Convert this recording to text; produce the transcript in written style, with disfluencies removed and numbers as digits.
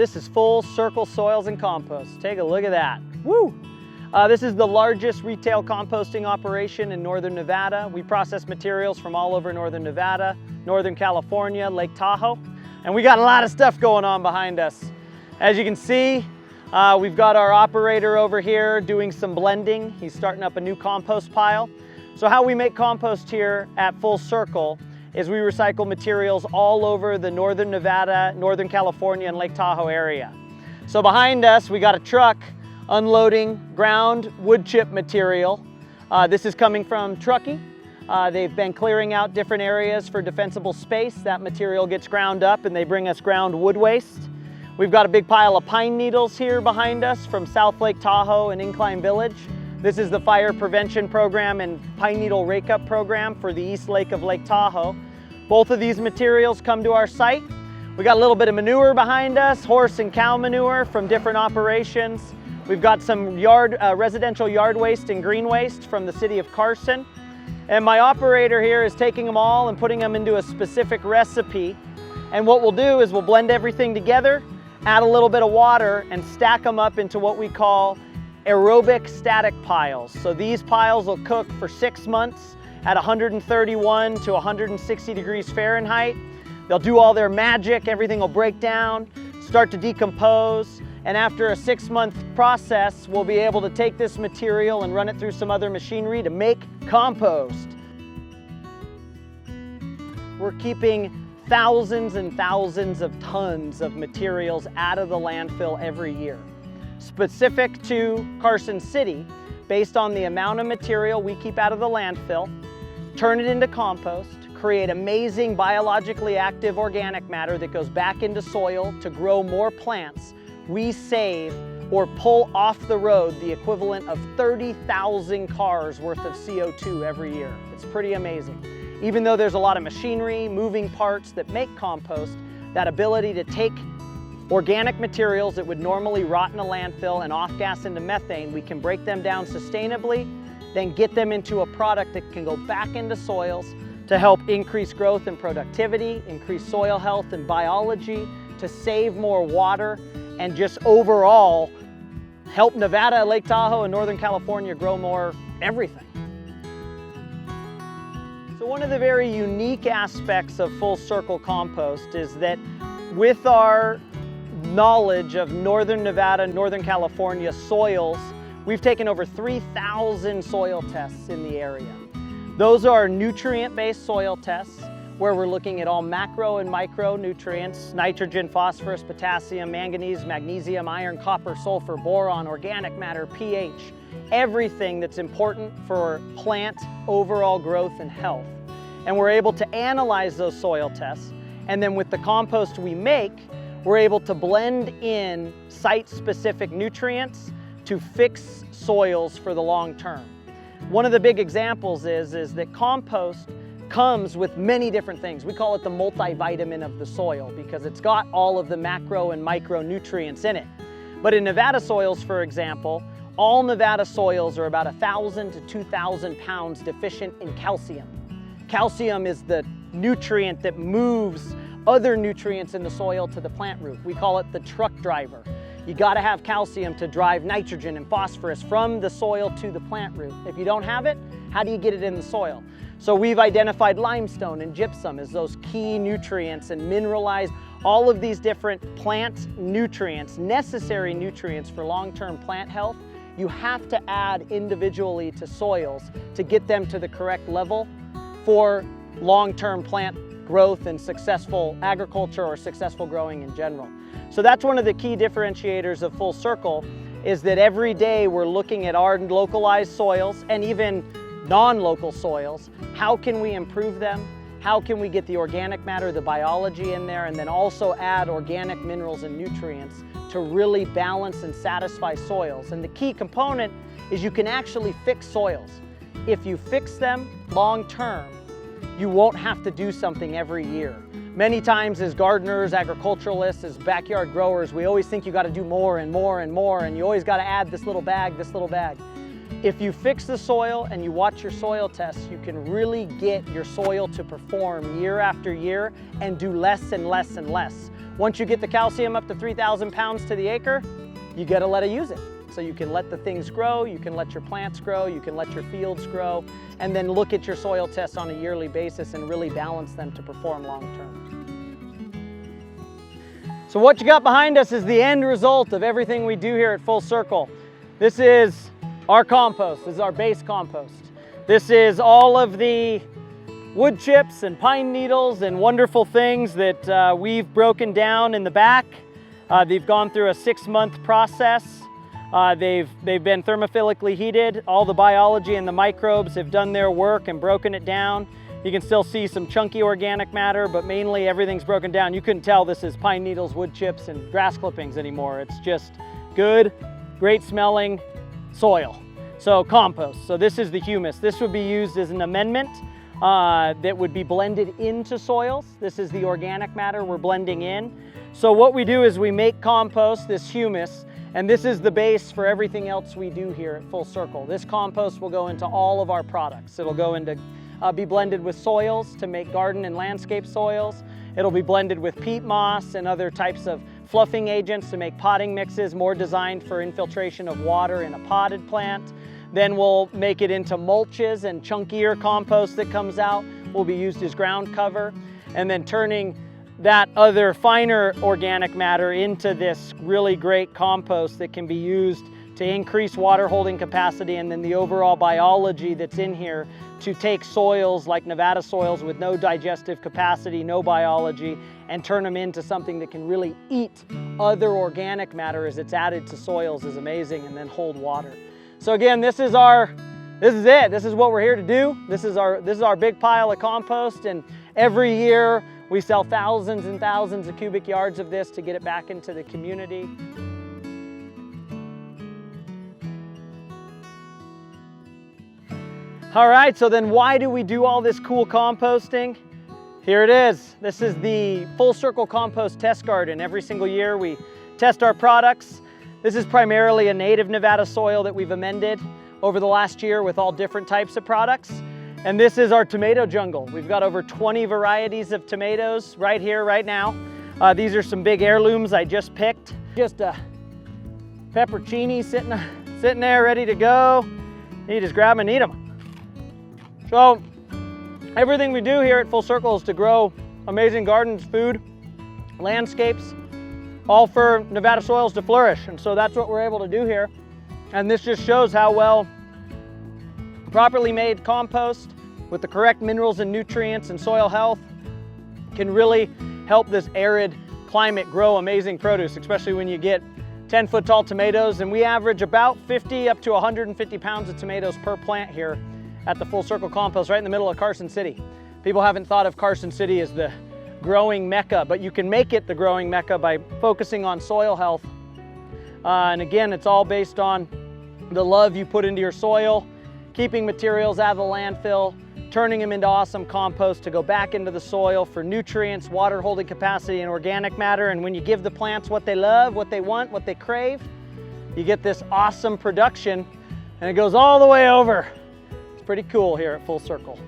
This is full Circle Soils and Compost. Take a look at that. Woo! This is the largest retail composting operation in northern Nevada. We process materials from all over northern Nevada, northern California, Lake Tahoe, and we got a lot of stuff going on behind us. As you can see, we've got our operator over here doing some blending. He's starting up a new compost pile. So how we make compost here at Full Circle is we recycle materials all over the northern Nevada, northern California, and Lake Tahoe area. So behind us, we got a truck unloading ground wood chip material. This is coming from Truckee. They've been clearing out different areas for defensible space. That material gets ground up and they bring us ground wood waste. We've got a big pile of pine needles here behind us from South Lake Tahoe and Incline Village. This is the fire prevention program and pine needle rake-up program for the East Lake of Lake Tahoe. Both of these materials come to our site. We got a little bit of manure behind us, horse and cow manure from different operations. We've got some residential yard waste and green waste from the city of Carson. And my operator here is taking them all and putting them into a specific recipe. And what we'll do is we'll blend everything together, add a little bit of water, and stack them up into what we call aerobic static piles. So these piles will cook for 6 months at 131 to 160 degrees Fahrenheit. They'll do all their magic, everything will break down, start to decompose, and after a 6-month process, we'll be able to take this material and run it through some other machinery to make compost. We're keeping thousands and thousands of tons of materials out of the landfill every year. Specific to Carson City, based on the amount of material we keep out of the landfill, turn it into compost, create amazing biologically active organic matter that goes back into soil to grow more plants, we save or pull off the road the equivalent of 30,000 cars worth of CO2 every year. It's pretty amazing. Even though there's a lot of machinery, moving parts that make compost, that ability to take organic materials that would normally rot in a landfill and off-gas into methane, we can break them down sustainably, then get them into a product that can go back into soils to help increase growth and productivity, increase soil health and biology, to save more water, and just overall help Nevada, Lake Tahoe, and Northern California grow more everything. So one of the very unique aspects of Full Circle Compost is that with our knowledge of Northern Nevada, Northern California soils, we've taken over 3,000 soil tests in the area. Those are nutrient-based soil tests where we're looking at all macro and micronutrients: nitrogen, phosphorus, potassium, manganese, magnesium, iron, copper, sulfur, boron, organic matter, pH, everything that's important for plant overall growth and health. And we're able to analyze those soil tests, and then with the compost we make, we're able to blend in site-specific nutrients to fix soils for the long term. One of the big examples is that compost comes with many different things. We call it the multivitamin of the soil because it's got all of the macro and micronutrients in it. But in Nevada soils, for example, all Nevada soils are about 1,000 to 2,000 pounds deficient in calcium. Calcium is the nutrient that moves other nutrients in the soil to the plant root. We call it the truck driver. You gotta have calcium to drive nitrogen and phosphorus from the soil to the plant root. If you don't have it, how do you get it in the soil? So we've identified limestone and gypsum as those key nutrients and mineralized all of these different plant nutrients, necessary nutrients for long-term plant health. You have to add individually to soils to get them to the correct level for long-term plant growth and successful agriculture or successful growing in general. So that's one of the key differentiators of Full Circle, is that every day we're looking at our localized soils and even non-local soils. How can we improve them? How can we get the organic matter, the biology in there, and then also add organic minerals and nutrients to really balance and satisfy soils? And the key component is you can actually fix soils. If you fix them long term, you won't have to do something every year. Many times as gardeners, agriculturalists, as backyard growers, we always think you got to do more and more and more, and you always got to add this little bag, this little bag. If you fix the soil and you watch your soil tests, you can really get your soil to perform year after year and do less and less and less. Once you get the calcium up to 3,000 pounds to the acre, you gotta let it use it. So you can let the things grow, you can let your plants grow, you can let your fields grow, and then look at your soil tests on a yearly basis and really balance them to perform long term. So what you got behind us is the end result of everything we do here at Full Circle. This is our compost, this is our base compost. This is all of the wood chips and pine needles and wonderful things that we've broken down in the back. They've gone through a 6-month process. They've been thermophilically heated. All the biology and the microbes have done their work and broken it down. You can still see some chunky organic matter, but mainly everything's broken down. You couldn't tell this is pine needles, wood chips, and grass clippings anymore. It's just good, great smelling soil. So compost. So this is the humus. This would be used as an amendment that would be blended into soils. This is the organic matter we're blending in. So what we do is we make compost, this humus, and this is the base for everything else we do here at Full Circle. This compost will go into all of our products. It'll go into, be blended with soils to make garden and landscape soils. It'll be blended with peat moss and other types of fluffing agents to make potting mixes more designed for infiltration of water in a potted plant. Then we'll make it into mulches, and chunkier compost that comes out will be used as ground cover. And then turning that other finer organic matter into this really great compost that can be used to increase water holding capacity, and then the overall biology that's in here to take soils like Nevada soils with no digestive capacity, no biology, and turn them into something that can really eat other organic matter as it's added to soils is amazing, and then hold water. So again, this is it. This is what we're here to do. This is our big pile of compost, and every year we sell thousands and thousands of cubic yards of this to get it back into the community. All right, so then why do we do all this cool composting? Here it is. This is the Full Circle Compost Test Garden. Every single year we test our products. This is primarily a native Nevada soil that we've amended over the last year with all different types of products. And this is our tomato jungle. We've got over 20 varieties of tomatoes right here, right now. These are some big heirlooms I just picked. Just a pepperoncini sitting there ready to go. You just grab them and eat them. So everything we do here at Full Circle is to grow amazing gardens, food, landscapes, all for Nevada soils to flourish. And so that's what we're able to do here. And this just shows how well properly made compost with the correct minerals and nutrients and soil health can really help this arid climate grow amazing produce, especially when you get 10-foot tall tomatoes. And we average about 50 up to 150 pounds of tomatoes per plant here at the Full Circle Compost, right in the middle of Carson City. People haven't thought of Carson City as the growing mecca, but you can make it the growing mecca by focusing on soil health. And again, it's all based on the love you put into your soil, keeping materials out of the landfill, turning them into awesome compost to go back into the soil for nutrients, water holding capacity, and organic matter. And when you give the plants what they love, what they want, what they crave, you get this awesome production, and it goes all the way over. It's pretty cool here at Full Circle.